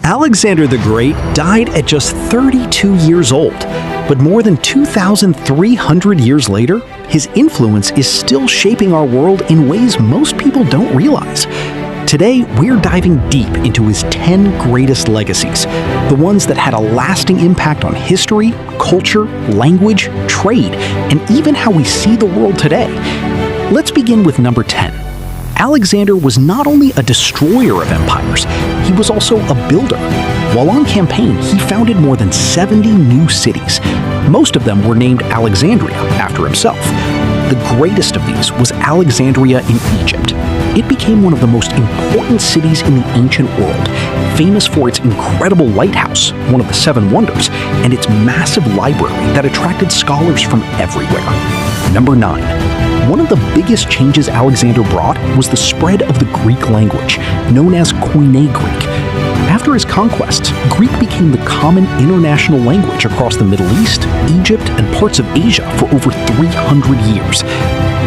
Alexander the Great died at just 32 years old, but more than 2,300 years later, his influence is still shaping our world in ways most people don't realize. Today, we're diving deep into his 10 greatest legacies, the ones that had a lasting impact on history, culture, language, trade, and even how we see the world today. Let's begin with number 10. Alexander was not only a destroyer of empires, he was also a builder. While on campaign, he founded more than 70 new cities. Most of them were named Alexandria after himself. The greatest of these was Alexandria in Egypt. It became one of the most important cities in the ancient world, famous for its incredible lighthouse, one of the seven wonders, and its massive library that attracted scholars from everywhere. Number 9. One of the biggest changes Alexander brought was the spread of the Greek language, known as Koine Greek. After his conquests, Greek became the common international language across the Middle East, Egypt, and parts of Asia for over 300 years.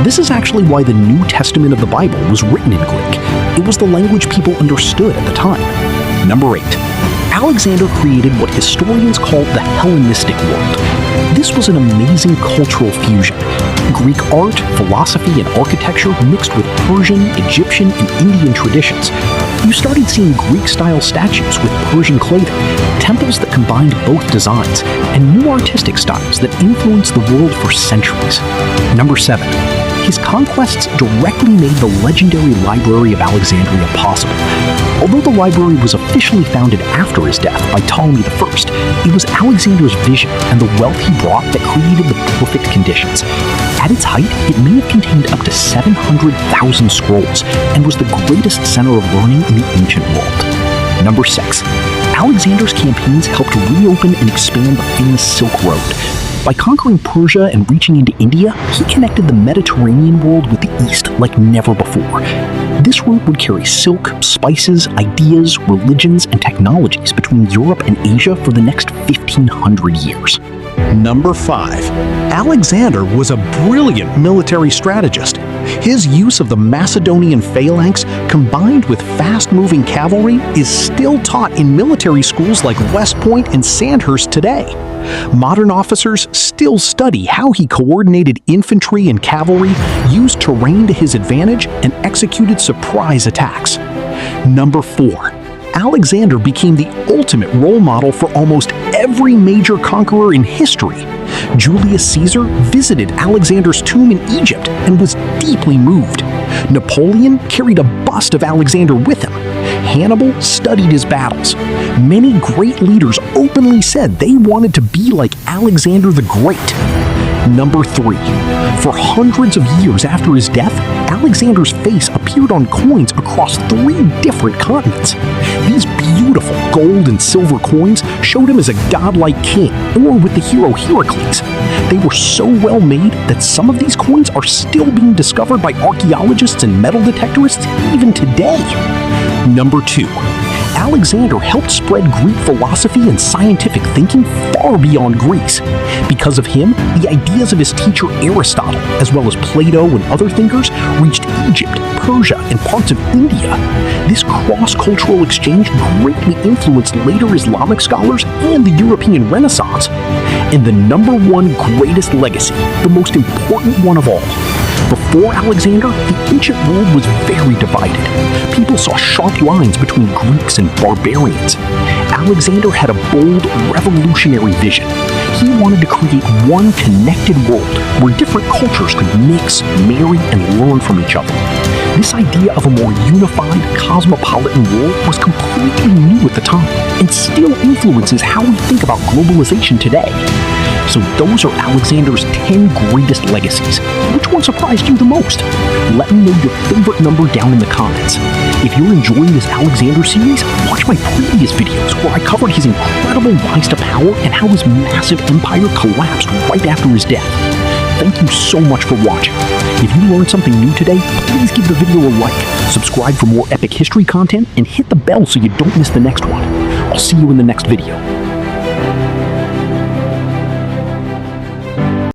This is actually why the New Testament of the Bible was written in Greek. It was the language people understood at the time. Number 8. Alexander created what historians call the Hellenistic world. This was an amazing cultural fusion. Greek art, philosophy, and architecture mixed with Persian, Egyptian, and Indian traditions. You started seeing Greek-style statues with Persian clothing, temples that combined both designs, and new artistic styles that influenced the world for centuries. Number 7. His conquests directly made the legendary Library of Alexandria possible. Although the library was officially founded after his death by Ptolemy I, it was Alexander's vision and the wealth he brought that created the perfect conditions. At its height, it may have contained up to 700,000 scrolls and was the greatest center of learning in the ancient world. Number 6. Alexander's campaigns helped reopen and expand the famous Silk Road. By conquering Persia and reaching into India, he connected the Mediterranean world with the East like never before. This route would carry silk, spices, ideas, religions, and technologies between Europe and Asia for the next 1,500 years. Number 5. Alexander was a brilliant military strategist. His use of the Macedonian phalanx combined with fast-moving cavalry is still taught in military schools like West Point and Sandhurst today. Modern officers still study how he coordinated infantry and cavalry, used terrain to his advantage, and executed surprise attacks. Number 4. Alexander became the ultimate role model for almost every major conqueror in history. Julius Caesar visited Alexander's tomb in Egypt and was deeply moved. Napoleon carried a bust of Alexander with him. Hannibal studied his battles. Many great leaders openly said they wanted to be like Alexander the Great. Number 3. For hundreds of years after his death, Alexander's face appeared on coins across 3 different continents. These beautiful gold and silver coins showed him as a godlike king, or with the hero Heracles. They were so well made that some of these coins are still being discovered by archaeologists and metal detectorists even today. Number 2. Alexander helped spread Greek philosophy and scientific thinking far beyond Greece. Because of him, the ideas of his teacher Aristotle, as well as Plato and other thinkers, reached Egypt, Persia, and parts of India. This cross-cultural exchange greatly influenced later Islamic scholars and the European Renaissance. And the number 1 greatest legacy, the most important one of all. Before Alexander, the ancient world was very divided. People saw sharp lines between Greeks and barbarians. Alexander had a bold, revolutionary vision. He wanted to create one connected world where different cultures could mix, marry, and learn from each other. This idea of a more unified, cosmopolitan world was completely new at the time and still influences how we think about globalization today. So those are Alexander's 10 greatest legacies. Which one surprised you the most? Let me know your favorite number down in the comments. If you're enjoying this Alexander series, watch my previous videos where I covered his incredible rise to power and how his massive empire collapsed right after his death. Thank you so much for watching. If you learned something new today, please give the video a like, subscribe for more epic history content, and hit the bell so you don't miss the next one. I'll see you in the next video.